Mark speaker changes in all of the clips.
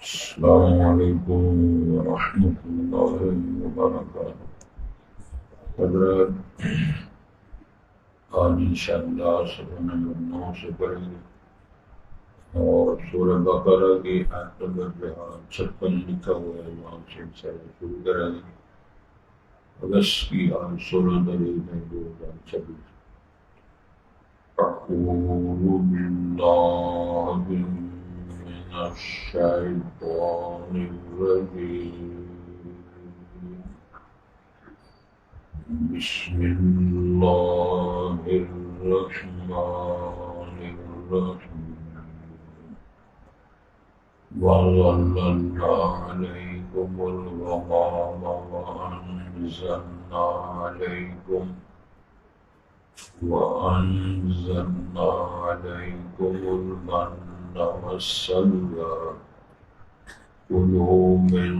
Speaker 1: السلام علیکم ورحمۃ اللہ وبرکاتہ۔ حضرت آج انشاءاللہ سورہ نمبر 9 سے پڑھیں گے اور سورہ بقرہ کی آیت نمبر 56 لکھا ہوا ہے، وہاں سے انشاءاللہ شروع کریں گے۔ اگست کی آج 16 تاریخ ہے 2026۔ أعوذ بالله من الشيطان الرجيم، بسم الله الرحمن الرحيم، وظللنا عليكم الغمام وأنزلنا عليكم المن والسلوى، كلوا من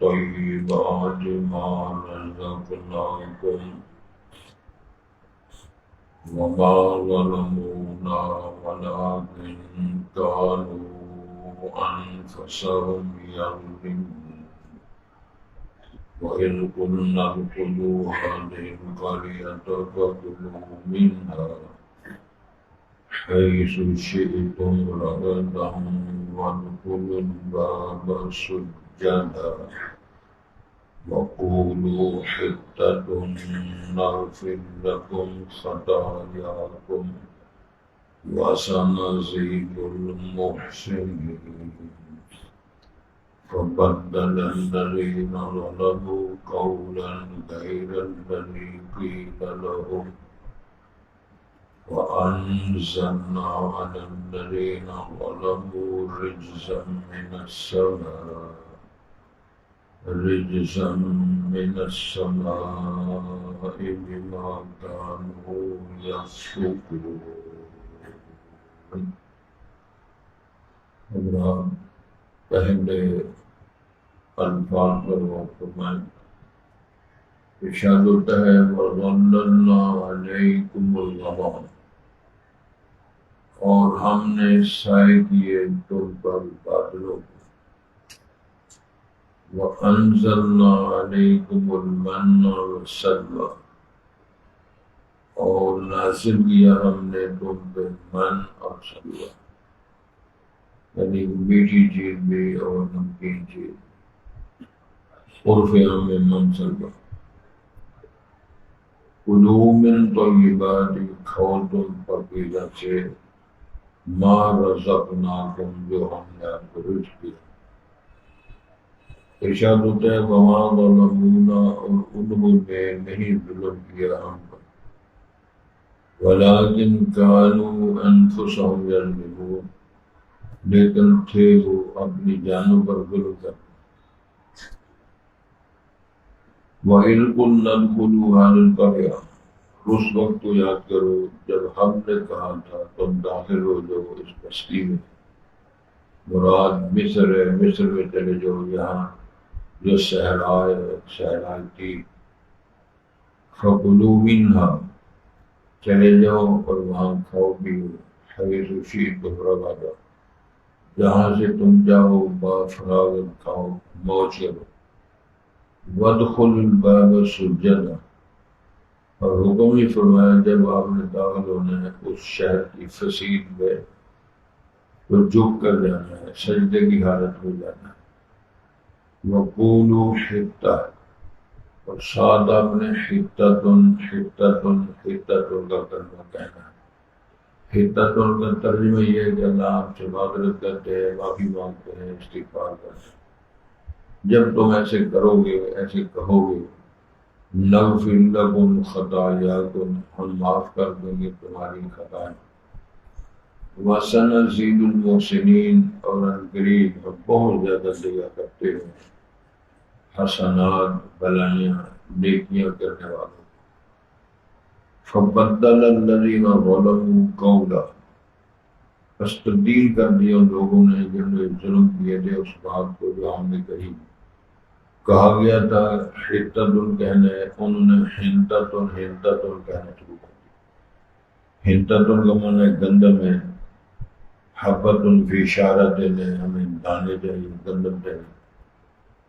Speaker 1: طيبات ما رزقناكم وما ظلمونا ولكن كانوا أنفسهم يظلمون، وإذ قلنا ادخلوا هذه القرية فكلوا منها حيث شئتم رغدا وادخلوا الباب سجدا وقولوا حطة نغفر لكم خطاياكم وسنزيد المحسنين، فبدل الذين ظلموا قولا غير الذي قيل لهم وأنزلنا على الذين ظلموا رجزا من السماء بما كانوا يفسقون۔ پہلے الفاظ پر غور فرمائیں۔ ارشاد ہوتا ہے وَظَلَّلْنَا عَلَيْكُمُ الْغَمَامَ، اور ہم نے سائے کیے تم پر بادلوں کو، وَأَنزَلْنَا عَلَيْكُمُ الْمَنَّ وَالسَّلْوَىٰ، اور نازل کیا ہم نے تم پہ من اور سلوہ، یعنی میٹھی چیز بھی اور نمکین چیز، عرف عام میں من سلوہ۔ کلوا من طیبات، کھاؤ تم پاکیزہ سے، ما رزقناکم، جو ہم نے آپ کو رزق دیا۔ ارشاد ہوتا ہے وما ظلمونا، اور انہوں نے نہیں ظلم کیا ہم پر، ولکن کانوا انفسهم یظلمون، لیکن تھے وہ اپنی جانوں پر ظلم کرتے۔ وَإِذْ قُلْنَا ادْخُلُوا هَٰذِهِ الْقَرْيَةَ، اس وقت کو یاد کرو جب ہم نے کہا تھا تم داخل ہو جاؤ اس بستی میں، مراد مصر ہے، مصر میں چلے جاؤ، یہاں جو صحرائے تھی، فَكُلُوا مِنْهَا، چلے جاؤ اور وہاں کھاؤ پیو، حَيْثُ شِئْتُمْ رَغَدًا، جہاں سے تم جاؤ بافراغت کھاؤ، موج کرو، وَادْخُلُوا الْبَابَ سُجَّدًا، اور حکم ہی فرمایا جب آپ نے داخل ہونا ہے اس شہر کی فصیل میں تو جھک کر جانا ہے، سجدے کی حالت میں جانا ہے۔ وَقُولُوا حِطَّةٌ، اور ساتھ آپ نے حِطَّةٌ کا کلمہ کہنا ہے۔ حِطَّةٌ کا ترجمہ یہ ہے کہ اللہ آپ سے معذرت کرتے ہیں، معافی مانگتے ہیں، استغفار کرتے ہیں۔ جب تم ایسے کرو گے، ایسے کہو گے، نغفر لکم خطایاکم، ہم معاف کر دیں گے تمہاری خطائیں، وسنزید المحسنین، اور عنقریب ہم بہت زیادہ دیا کرتے ہیں حسنات، بھلائیاں، نیکیاں کرنے والوں۔ فبدل الذین ظلموا قولا، بس تبدیل کر دیا ان لوگوں نے جنہوں نے ظلم کیے تھے اس بات کو جو ہم نے کہی۔ کہا گیا تھا حِطَّةٌ کہنا ہے، انہوں نے حِنطَةٌ کہنا شروع کر دیا۔ حِنطَةٌ کا معنی گندم ہے، حبت فی شارت نے ہمیں دانے چاہیے، گندم چاہیے،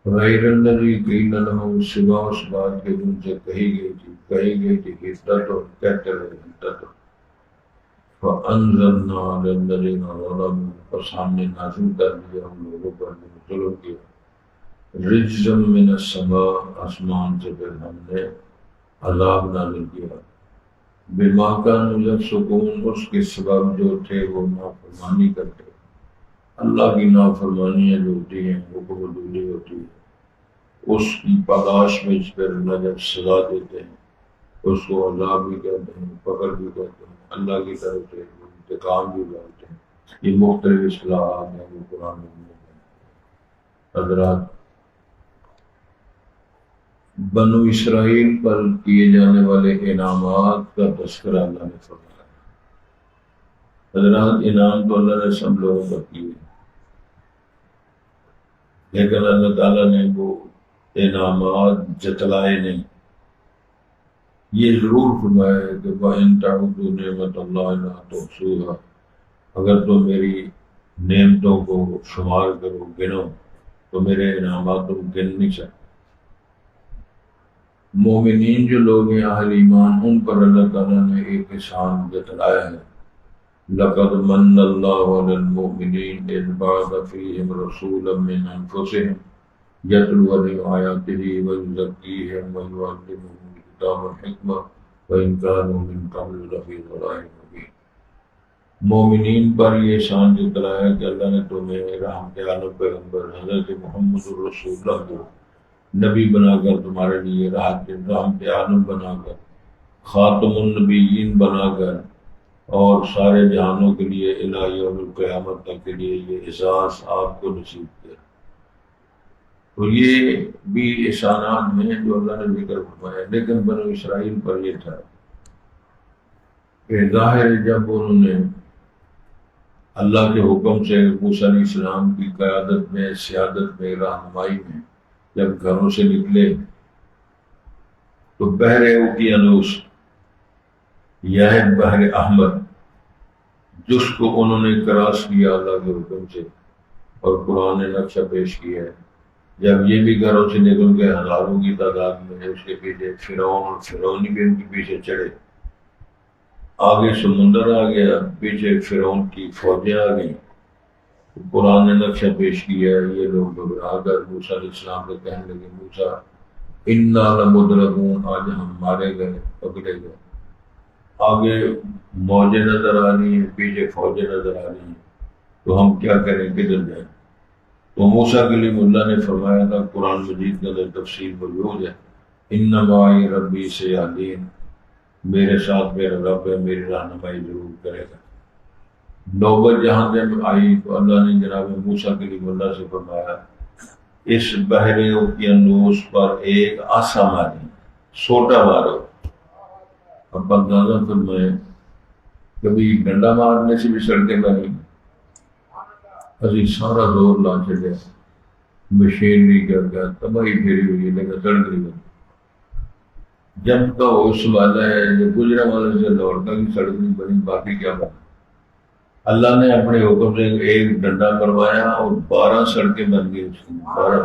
Speaker 1: غیر الذی قیل لهم، سوا اس بات کے جن سے کہی گئی تھی حدت، اور کہتے رہے حدت۔ فانزلنا علی الذین ظلموا، پس ہم نے نازل کر دیا ان لوگوں پر جو ظلم کیا، رجزا من السماء، آسمان سے پھر ہم نے عذاب نازل کیا، بما کانوا یفسقون، اس کے سبب جو تھے وہ نافرمانی کرتے۔ اللہ کی نافرمانیاں جو ہوتی ہیں، حکم عدولی ہوتی ہے، اس کی پاداش میں پھر اللہ جب سزا دیتے ہیں اس کو عذاب بھی کہتے ہیں، پکڑ بھی کہتے ہیں، اللہ کی طرف سے انتقام بھی لاتے ہیں۔ یہ مختلف اصطلاحات ہیں جو قرآن میں حضرات بنو اسرائیل پر کیے جانے والے انعامات کا تذکرہ اللہ نے فرمایا۔ حضرات انعام تو اللہ نے سب لوگوں پر کیے، لیکن اللہ تعالیٰ نے وہ انعامات جتلائے نہیں۔ یہ ضرور فرمایا ہے کہ وَإِن تَعُدُّوا نِعْمَتَ اللَّهِ لَا تُحْصُوهَا، اگر تم میری نعمتوں کو شمار کرو، گنو، تو میرے انعامات تم گن نہیں سکتے۔ مومنین جو لوگ ہیں، اہل ایمان، ان پر اللہ تعالیٰ نے ایک احسان جتلایا ہے۔ لَقَدْ مَنَّ اللَّهُ عَلَى الْمُؤْمِنِينَ إِذْ بَعَثَ فِيهِمْ رَسُولًا مِّنْ أَنفُسِهِمْ يَتْلُو عَلَيْهِمْ آيَاتِهِ وَيُزَكِّيهِمْ وَيُعَلِّمُهُمُ الْكِتَابَ وَالْحِكْمَةَ وَإِنْ كَانُوا مِنْ قَبْلُ لَفِي ضَلَالٍ مُّبِينٍ۔ مومنین پر یہ احسان جتلایا کہ اللہ نے تمہیں رحمت عالم پیغمبر حضرت محمد رسول اللہ کو نبی بنا کر، تمہارے لیے رحمت عالم بنا کر، خاتم النبیین بنا کر، اور سارے جہانوں کے لیے الی یوم القیامت تک کے لیے یہ اعزاز آپ کو نصیب کیا۔ تو یہ بھی احسانات ہیں جو اللہ نے ذکر فرمایا، لیکن بنو اسرائیل پر یہ تھا کہ ظاہر جب انہوں نے اللہ کے حکم سے موسیٰ علیہ السلام کی قیادت میں، سیادت میں، رہنمائی میں جب گھروں سے نکلے تو بحر اوقیانوس یا بحر احمر، جس کو انہوں نے کراس کیا اللہ کے حکم سے، اور قرآن نے نقشہ پیش کیا ہے، جب یہ بھی گھروں سے نکل گئے ہزاروں کی تعداد میں، اس کے پیچھے فرعون اور فرعونی بھی ان کے پیچھے چڑھے، آگے سمندر آ گیا، پیچھے فرعون کی فوجیں آ گئیں، قرآن نے نقشہ پیش کیا ہے۔ یہ لوگ گھبرا کر موسیٰ علیہ السلام سے کہنے لگے، موسیٰ انا لمدرکون، آج ہم مارے گئے، پکڑے گئے۔ آگے موجیں نظر آ رہی ہیں، پیچھے فوجیں نظر آ رہی ہیں، تو ہم کیا کریں، کدھر جائیں؟ تو موسیٰ کلیم اللہ نے فرمایا تھا، قرآن مجید کے اندر تفصیل موجود ہے، ان معی ربی سیہدین، میرے ساتھ میرا رب ہے، میری رہنمائی ضرور کرے گا۔ نوبت جہاں جب آئی تو اللہ نے جناب موسیٰ کلیم اللہ سے فرمایا، اس بحر اوقیانوس پر ایک آسا ماری، سوٹا مارو۔ اب اندازہ فرمائیں، کبھی ڈنڈا مارنے سے بھی سڑکیں بنی، ابھی سارا زور لا چلے، مشینری کیا تباہی پھیری ہوئی، لیکن سڑک نہیں بنی۔ جب کا اس والا ہے جو گجرا والے سے لوٹتا کی سڑک نہیں بنی، باقی کیا بنا؟ اللہ نے اپنے حکم سے ایک ڈنڈا مروایا اور 12 سڑکیں بن گئی، اس کی 12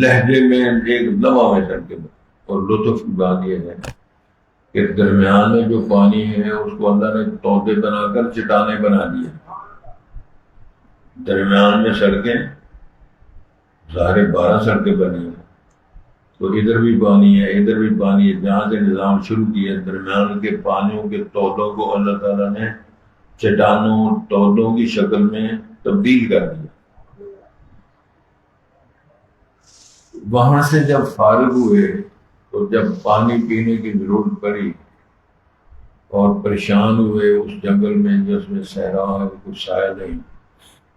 Speaker 1: لہجے میں ایک لمحہ میں سڑکیں بن۔ اور لطف کی بات یہ ہے کہ درمیان میں جو پانی ہے اس کو اللہ نے تودے بنا کر چٹانیں بنا دیا، درمیان میں سڑکیں، ظاہر 12 سڑکیں بنی ہیں، تو ادھر بھی پانی ہے، ادھر بھی پانی ہے، جہاں سے نظام شروع کیا، درمیان کے پانیوں کے تودوں کو اللہ تعالیٰ نے چٹانوں، تودوں کی شکل میں تبدیل کر دیا۔ وہاں سے جب فارغ ہوئے تو جب پانی پینے کی ضرورت پڑی اور پریشان ہوئے اس جنگل میں جس میں صحرا ہے، کچھ سایہ نہیں،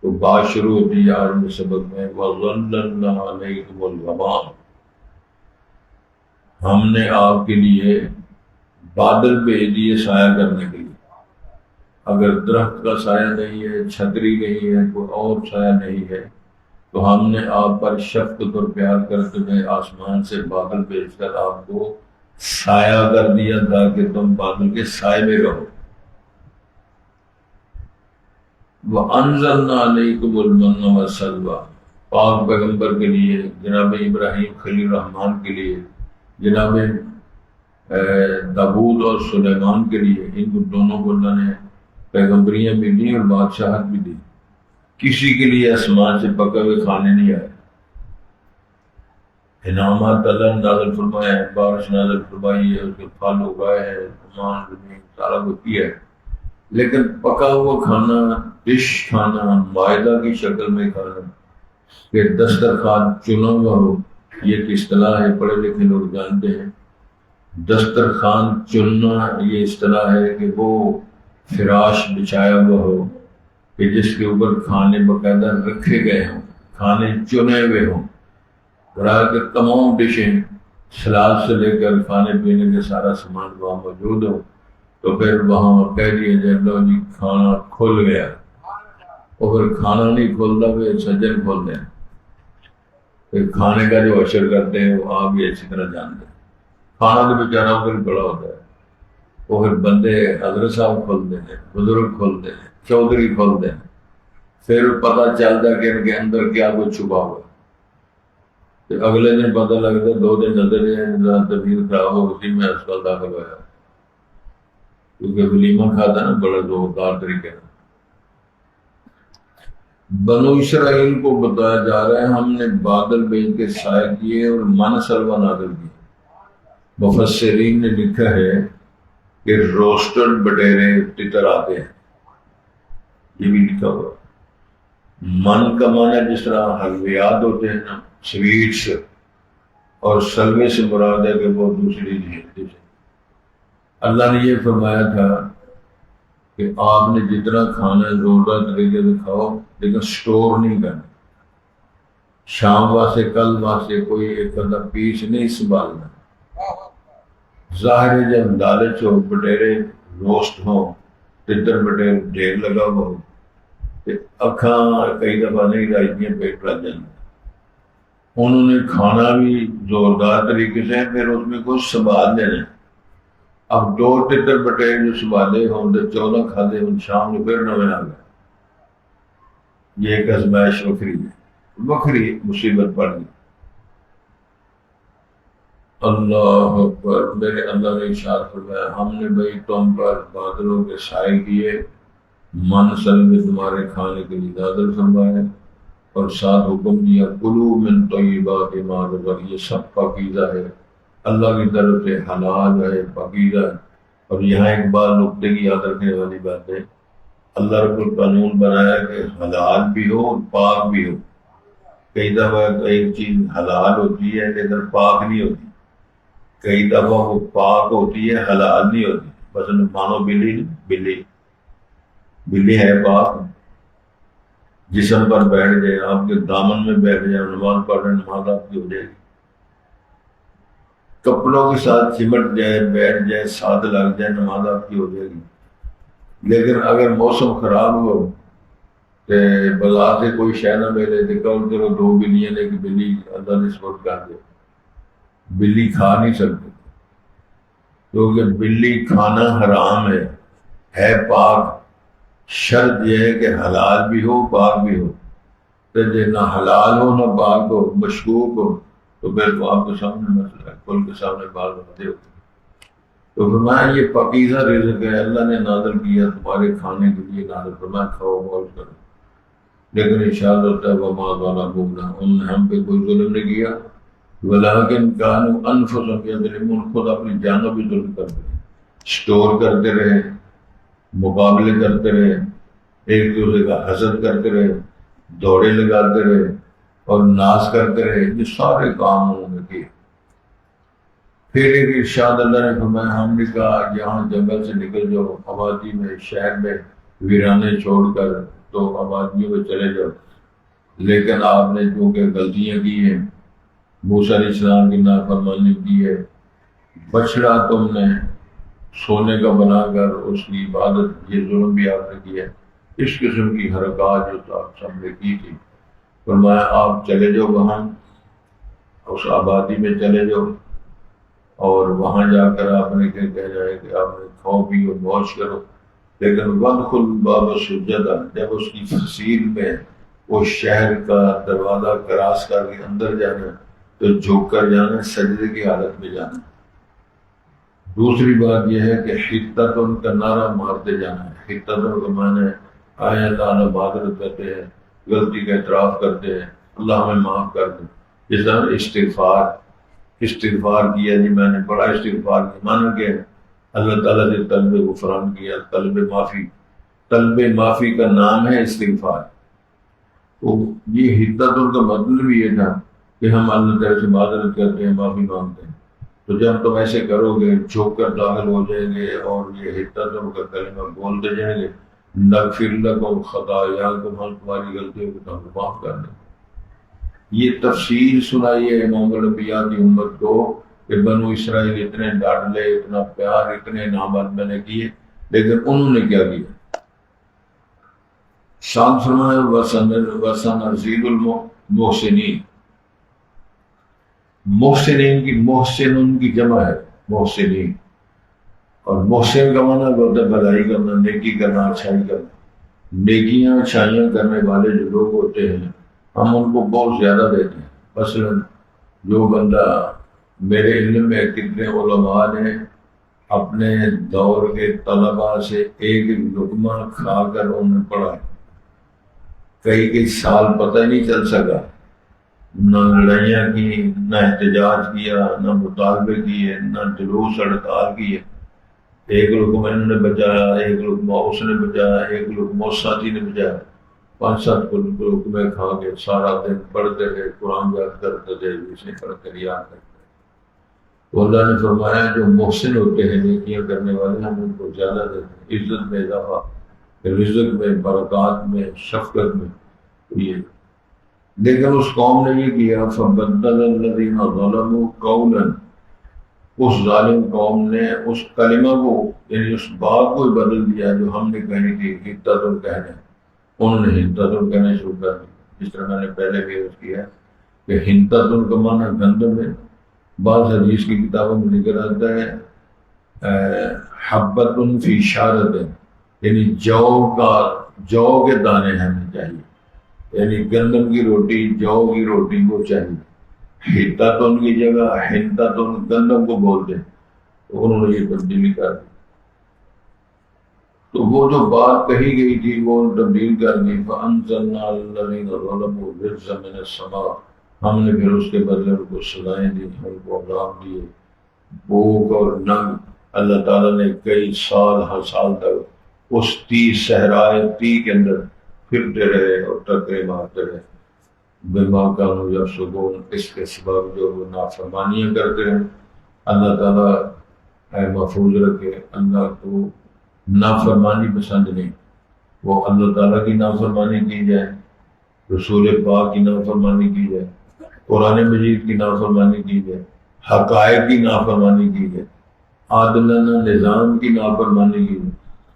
Speaker 1: تو بات شروع ہوتی ہے آج میں سبق میں، وَظَلَّلْنَا عَلَيْكُمُ الْغَمَامَ، ہم نے آپ کے لیے بادل بھیج دیے سایہ کرنے کے لیے۔ اگر درخت کا سایہ نہیں ہے، چھتری نہیں ہے، کوئی اور سایہ نہیں ہے، تو ہم نے آپ پر شفقت اور پیار کر تمہیں آسمان سے بادل بھیج کر آپ کو سایہ کر دیا تھا کہ تم بادل کے سائے میں رہو۔ وَأَنزَلْنَا عَلَيْكُمُ الْمَنَّ وَالسَّلْوَىٰ، پاک پیغمبر کے لیے، جناب ابراہیم خلیل الرحمان کے لیے، جناب داؤد اور سلیمان کے لیے، ان کو دونوں کو اللہ نے پیغمبریاں بھی دی اور بادشاہت بھی دی. کسی کے لیے آسمان سے پکے ہوئے کھانے نہیں آئے. انعامات اللہ نے نازل فرمایا ہے، بارش نازل فرمائی ہے، اس کے پھل اگائے ہیں، آسمان زمین سارا کچھ کیا ہے، لیکن پکا ہوا کھانا، ڈش کھانا، معاہدہ کی شکل میں کھانا، کہ دسترخوان چنا ہوا ہو. یہ ایک اصطلاح ہے، پڑھے لکھے لوگ جانتے ہیں. دسترخوان چننا یہ اصطلاح ہے کہ وہ فراش بچھایا ہوا ہو کہ جس کے اوپر کھانے باقاعدہ رکھے گئے ہوں، کھانے چنے ہوئے ہوں. برائے کہ تمام ڈشیں سلاد سے لے کر کھانے پینے کے سارا سامان وہاں موجود ہو، تو پھر وہاں کہہ دیا جائے لو جی کھانا کھل گیا. اور پھر کھانا نہیں کھلتا، پھر سجن کھولتے ہیں. پھر کھانے کا جو اشر کرتے ہیں وہ آپ بھی اچھی طرح جانتے ہیں. کھانا تو بیچارہ پھر بڑا ہوتا ہے، وہ پھر بندے حضرت صاحب کھولتے ہیں، بزرگ کھولتے ہیں، چودھری کھولتے ہیں. پھر پتہ چلتا ہے کہ ان کے اندر کیا کچھ چھپا ہوا. اگلے دن پتہ لگتا ہے 2 دن نظر طبیعت خراب ہو، اسی میں اسپتال داخل ہوا، کیونکہ ولیمہ کھاتا نا بڑا زوردار طریقے سے. بنو اسرائیل کو بتایا جا رہا ہے ہم نے بادل بھیج کے سائے کیے اور من سلوا نازل کیے. مفسرین نے لکھا ہے کہ روسٹڈ بٹیرے تتر آتے ہیں، یہ بھی لکھا ہوا. من کا معنی جس طرح حلویات ہوتے ہیں نا، سویٹس، اور سلوے سے مراد ہے کہ وہ دوسری چیز. اللہ نے یہ فرمایا تھا کہ آپ نے جتنا کھانا ہے زوردار طریقے سے کھاؤ، لیکن سٹور نہیں کرنا. شام واسطے کل واسطے کوئی ایک آدھا پیس نہیں سنبھالنا. ظاہر ہے جب لالچ ہو، بٹیرے روسٹ ہوں، تتر بٹیر ڈھیر لگا ہو، اکھاں کئی دفعہ نہیں راجیاں پیٹ رہ جانا. انہوں نے کھانا بھی زوردار طریقے سے، پھر اس میں کچھ سنبھال دینا. اب 2 تتر بٹیر جو سنبھالے ہوں تو 14 کھاتے ہوں، شام کو پھر نویں آ گئے. یہ ایک ازمائش وکری مصیبت پڑ گئی. اللہ اکبر. میرے اللہ نے ارشاد فرمایا ہم نے بھائی تم پر بادلوں کے سائے کیے، من سلوے تمہارے کھانے کے لیے نازل فرمائے، اور ساتھ حکم دیا کلوا من طیبات ما رزقناکم. یہ سب پاکیزہ ہے، اللہ کی طرف سے حلال ہے، پاکیزہ ہے. اور یہاں ایک بات نقطے کی یاد رکھنے والی بات ہے، اللہ رب القانون بنایا کہ حلال بھی ہو اور پاک بھی ہو. کئی دفعہ ایک چیز حلال ہوتی ہے لیکن پاک نہیں ہوتی، کئی دفعہ وہ پاک ہوتی ہے حلال نہیں ہوتی. مثلا مانو بلی ہے پاک، جسم پر بیٹھ جائے، آپ کے دامن میں بیٹھ جائے، نماز پڑھ رہے، نماز آپ کی ہو جائے گی. کپڑوں کے ساتھ چمٹ جائے، بیٹھ جائے، ساتھ لگ جائے، نماز آپ کی ہو جائے گی. لیکن اگر موسم خراب ہو تو بازار سے کوئی شے نہ ملے تو کل کرو 2 بلیاں نے کہ بلی اللہ نے سپورٹ کر دے، بلی کھا نہیں سکتے، کیونکہ بلی کھانا حرام ہے پاک. شرط یہ ہے کہ حلال بھی ہو پاک بھی ہو. تو جو نہ حلال ہو نہ پاک ہو، مشکوک ہو، تو پھر تو آپ کے سامنے مسئلہ ہے، کل کے سامنے بال بندے ہوتے. تو فرمایا یہ پاکیزہ رزق ہے، اللہ نے نازل کیا تمہارے کھانے کے لیے، نازل فرمایا کھاؤ موج کرو. لیکن ارشاد ہوتا ہے وما ظلمونا، انہوں نے ہم پہ کوئی ظلم نہیں کیا، ولکن کانوا انفسهم یظلمون، خود اپنی جانوں بھی ظلم کرتے رہے، اسٹور کرتے رہے، مقابلے کرتے رہے، ایک دوسرے کا حسد کرتے رہے، دوڑے لگاتے رہے اور ناز کرتے رہے. یہ سارے کام انہوں نے کیے. پھر ایک ارشاد اللہ نے فرمایا ہم نے کہا یہاں جنگل سے نکل جاؤ، آبادی میں، شہر میں ویرانے چھوڑ کر تو آبادیوں میں چلے جاؤ. لیکن آپ نے چونکہ غلطیاں کی ہیں، موسیٰ علیہ السلام کی نافرمانی کی ہے، بچڑا تم نے سونے کا بنا کر اس کی عبادت، یہ ظلم بھی آپ نے کیا ہے. اس قسم کی حرکات جو آپ سب نے کی تھی، فرمایا آپ چلے جاؤ وہاں اس آبادی میں چلے جاؤ، اور وہاں جا کر آپ نے کیا کہنا ہے کہ آپ نے کھاؤ پیو موج کرو. لیکن وَادْخُلْ بَابَ سُجَّدًا، جب اس کی تفصیل میں وہ شہر کا دروازہ کراس کر کے اندر جانا تو جھک کر جانا، سجدے کی حالت میں جانا۔ دوسری بات یہ ہے کہ حطتن کا نعرہ مارتے جانا ہے۔ حطتن کا معنی ہے آئے اللہ تعالیٰ معذرت کرتے ہیں، غلطی کا اعتراف کرتے ہیں، اللہ ہمیں معاف کر دے۔ جس طرح استغفار کیا، جی میں نے بڑا استغفار کیا، مانا کہ اللہ تعالیٰ سے طلب غفران کیا، طلب معافی کا نام ہے استغفار۔ تو یہ حطتن کا مطلب یہ تھا کہ ہم اللہ تعالیٰ سے معذرت کرتے ہیں، معافی مانگتے ہیں۔ تو جب تم ایسے کرو گے، جھک کر داخل ہو جائیں گے اور یہ حطتن کا کلمہ بولتے جائیں گے، نغفر لکم خطایاکم، ہم تمہاری غلطیوں کو تم معاف کر دیں۔ یہ تفصیل سنائی ہے امام الانبیاء کی امت کو کہ بنو اسرائیل اتنے ڈانٹ لے، اتنا پیار، اتنے انعامات میں نے کیے، لیکن انہوں نے کیا کیا؟ شان فرمایا وَسَنَزِيدُ الْمُحْسِنِينَ۔ محسن کی جمع ہے محسنین، اور محسن کا معنی ہوتا ہے بھلائی کرنا، نیکی کرنا، اچھائی کرنا۔ نیکیاں اچھائیاں کرنے والے جو لوگ ہوتے ہیں ہم ان کو بہت زیادہ دیتے ہیں۔ مثلا جو بندہ، میرے علم میں کتنے علماء نے اپنے دور کے طلباء سے ایک لقمہ کھا کر انہوں نے پڑھا، کئی سال پتہ ہی نہیں چل سکا، نہ لڑائیاں کی، نہ احتجاج کیا، نہ مطالبے کیے، نہ جلوس ہڑتال کیے۔ ایک لقمہ انہوں نے بچایا، ایک لقمہ اس نے بچایا، ایک لقمہ اس ساتھی نے بچایا۔ 5-7 لقمے کھا کے سارا دن پڑھتے رہے، قرآن یاد کرتے تھے، اسے پڑھ کر یاد کرتے۔ تو اللہ نے فرمایا جو محسن ہوتے ہیں، نیکیاں کرنے والے، ہم ان کو زیادہ دیتے ہیں، عزت میں اضافہ، رزق میں، برکات میں، شفقت میں۔ یہ لیکن اس قوم نے یہ کیا، فَبَدَّلَ الَّذِينَ ظَلَمُوا قَوْلًا، اس ظالم قوم نے اس کلمہ کو، یعنی اس بات کو بدل دیا جو ہم نے کہی تھی حطتن کہنے، انہوں نے حطتن کہنے شروع کر دی۔ جس طرح میں نے پہلے بھی عرض کیا کہ حطتن کا معنی گندم ہے۔ بعض حدیث کی کتابوں میں ذکر آتا ہے حبۃ فی شارۃ، یعنی جو کے دانے ہمیں چاہیے، یعنی گندم کی روٹی، جو کی روٹی وہ چاہیے۔ حطتن کی جگہ حنطتن گندم کو بولتے ہیں، تو انہوں نے یہ تبدیلی کر دی۔ تو وہ جو بات کہی گئی تھی وہ تبدیل کر دی۔ فَأَنزَلْنَا الَّذِينَ ظَلَمُوا رِجْزًا مِنَ السَّمَاءِ، ہم نے پھر اس کے بدلے ان کو سزائیں دی، ان کو عذاب دیے، بھوک اور ننگ۔ اللہ تعالیٰ نے کئی ہر سال تک اس صحرائے کے اندر پھرتے رہے اور ٹکرے مارتے رہے، بما کانوا یفسقون، اس کے سبب جو وہ نافرمانیاں کرتے ہیں۔ اللہ تعالیٰ اے محفوظ رکھے، اللہ کو نافرمانی پسند نہیں۔ وہ اللہ تعالیٰ کی نافرمانی کی جائے، رسول پاک کی نافرمانی کی جائے، قرآن مجید کی نافرمانی کی جائے، حقائق کی نافرمانی کی جائے، عادلانہ نظام کی نافرمانی کی جائے،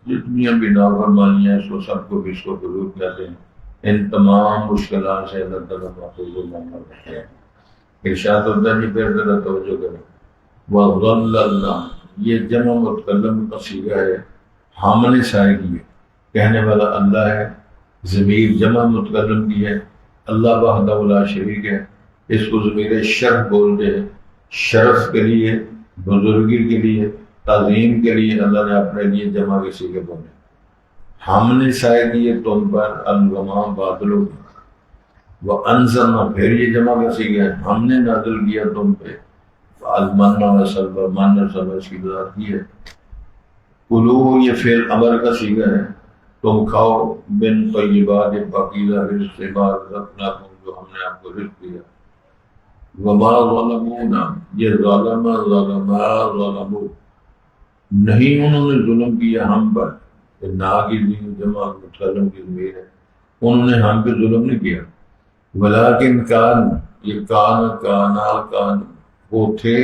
Speaker 1: جتنی بھی نافرمانیاں ہیں سو سب کو اس کو ضرور کہتے ہیں۔ ان تمام مشکلات سے اللہ تعالیٰ محفوظ اللہ رکھتے ہیں۔ ارشاد ہوتا ہے، پھر ذرا توجہ کریں، وَظَلَّلْنَا، یہ جمع متکلم کا صیغہ ہے، ہم نے سائے کیے، کہنے والا اللہ ہے، ضمیر جمع متکلم کی ہے، اللہ وحدہ لا شریک ہے۔ اس کو ضمیر شرف بولتے ہیں، شرف کے لیے، بزرگی کے لیے، تعظیم کے لیے اللہ نے اپنے لیے جمع کے صیغے بولے۔ ہم نے سائے کیے تم پر الغمام، بادلوں کی، وَأَنزَلْنَا، پھر یہ جمع کا صیغہ ہے، ہم نے نازل کیا تم پہ المن والسلویٰ، من اور سلویٰ اس کی وضاحت کی ہے۔ کلو، یہ فعل امر کا صیغہ ہے، تم کھاؤ من طیبات، پاکیزہ رزق سے، ما رزقناکم، جو ہم نے آپ کو رزق دیا۔ وما ظلمونا، یہ ظلموا، نہیں انہوں نے ظلم کیا ہم پر، نا کی جمع متکلم کی ضمیر ہے، انہوں نے ہم پہ ظلم نہیں کیا۔ ولیکن کان، یہ کان وہ تھے،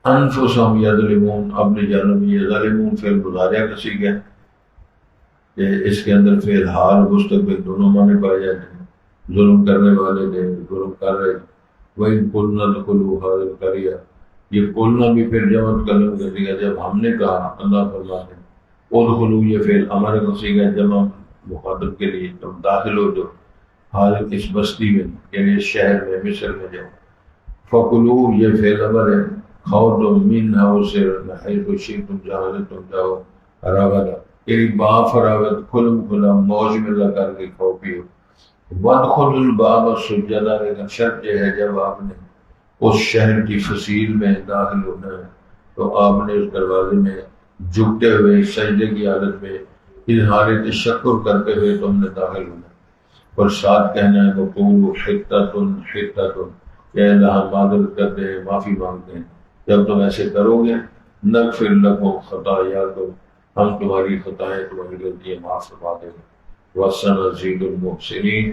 Speaker 1: انفسہم یظلمون، اپنی جانب، یہ ظالمون فعل مضارع کا صیغہ ہے کہ اس کے اندر فعل حال مستقبل دونوں معنی پائے جاتے ہیں۔ ظلم کرنے والے تھے، ظلم کر رہے۔ وَإِذْ قُلْنَا ادْخُلُوا هَٰذِهِ الْقَرْيَةَ، یہ قُلْنَا بھی پھر جمع متکلم کر دیا، جب ہم نے کہا، اللہ فرماتے ہیں ادخلو یہ فعل امر کا صیغہ جمع مخاطب کے لیے، تم داخل ہو جو حال اس بستی میں، یعنی اس شہر میں، مصر میں جاؤ۔ فکلو یہ فعل امر ہے، کھاؤ تم منہا اسے، حیث شئتم جہاں سے تم جاؤ، رغدا یعنی با فراغت کھلم کھلا موج میں لگا کے کھاؤ پیو۔ وادخلوا الباب سجدا، لیکن شرط یہ ہے جب آپ نے اس شہر کی فصیل میں داخل ہونا ہے تو آپ نے اس دروازے میں جھکتے ہوئے سجدے کی حالت میں اظہار تشکر کرتے ہوئے تم نے داخل ہونا ہے، اور ساتھ کہنا ہے وقولوا حطۃ حطۃ، کہ اللہ معذرت کرتے ہیں، معافی مانگتے ہیں۔ جب تم ایسے کرو گے نغفر لکم خطایاکم، ہم تمہاری خطائیں، تمہاری غلطیاں معاف فرما دیں گے۔ وَسَنَزِيدُ الْمُحْسِنِينَ،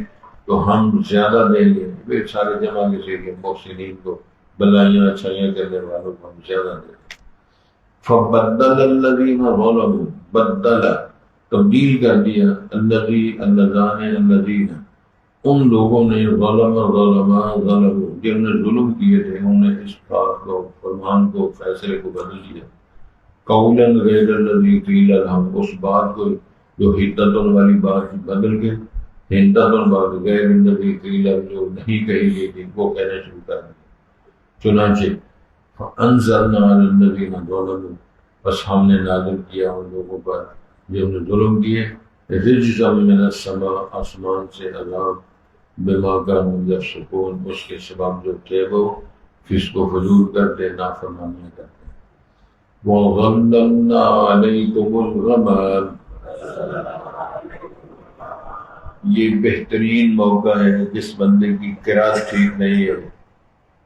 Speaker 1: تو ہم زیادہ دیں گے، وہ سارے جمع کے ذریعے محسنین کو، بلائیاں اچھائیاں کرنے والوں کو ہم زیادہ دیں گے۔ فَبَدَّلَ الَّذِينَ ظَلَمُوا، بدل تبدیل کر دیا، الذین ان لوگوں نے، ظلموا جنہوں نے ظلم کیے تھے، انہوں نے اس بات کو، فرمان کو، فیصلے کو بدل دیا۔ قولا غیر الذی قیل لهم، اس بات کو جو حدتن والی بات بدل کے حدتن بات غیر الذی قیل جو نہیں کہی گئی تھی وہ کہنا شروع کر دیا۔ چنانچہ فانزلنا علی الذین ظلموا، بس ہم نے نازل کیا ان لوگوں پر جنہوں نے ظلم کیے، رجزا من السماء، آسمان سے عذاب، بما کانوا یفسقون، اس کے سبب جو تھے وہ فسق و فجور کرتے، نافرمانیاں کرتے۔ وَظَلَّلْنَا عَلَيْكُمُ الْغَمَامَ، یہ بہترین موقع ہے جس بندے کی قرات ٹھیک نہیں ہے،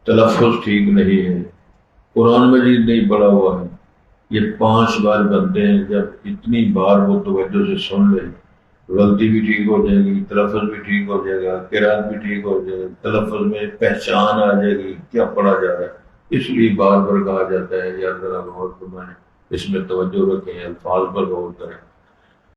Speaker 1: تلفظ ٹھیک نہیں ہے، قرآن مجید نہیں پڑھا ہوا ہے، یہ 5 بار بنتے ہیں، جب اتنی بار وہ توجہ سے سن لے غلطی بھی ٹھیک ہو جائے گی، تلفظ بھی ٹھیک ہو جائے گا، قرات بھی ٹھیک ہو جائے گا، تلفظ میں پہچان آ جائے گی کیا پڑھا جا رہا ہے۔ اس لیے بار بار کہا جاتا ہے یا ذرا غور فرمائیں، اس میں توجہ رکھیں، الفاظ پر غور کریں۔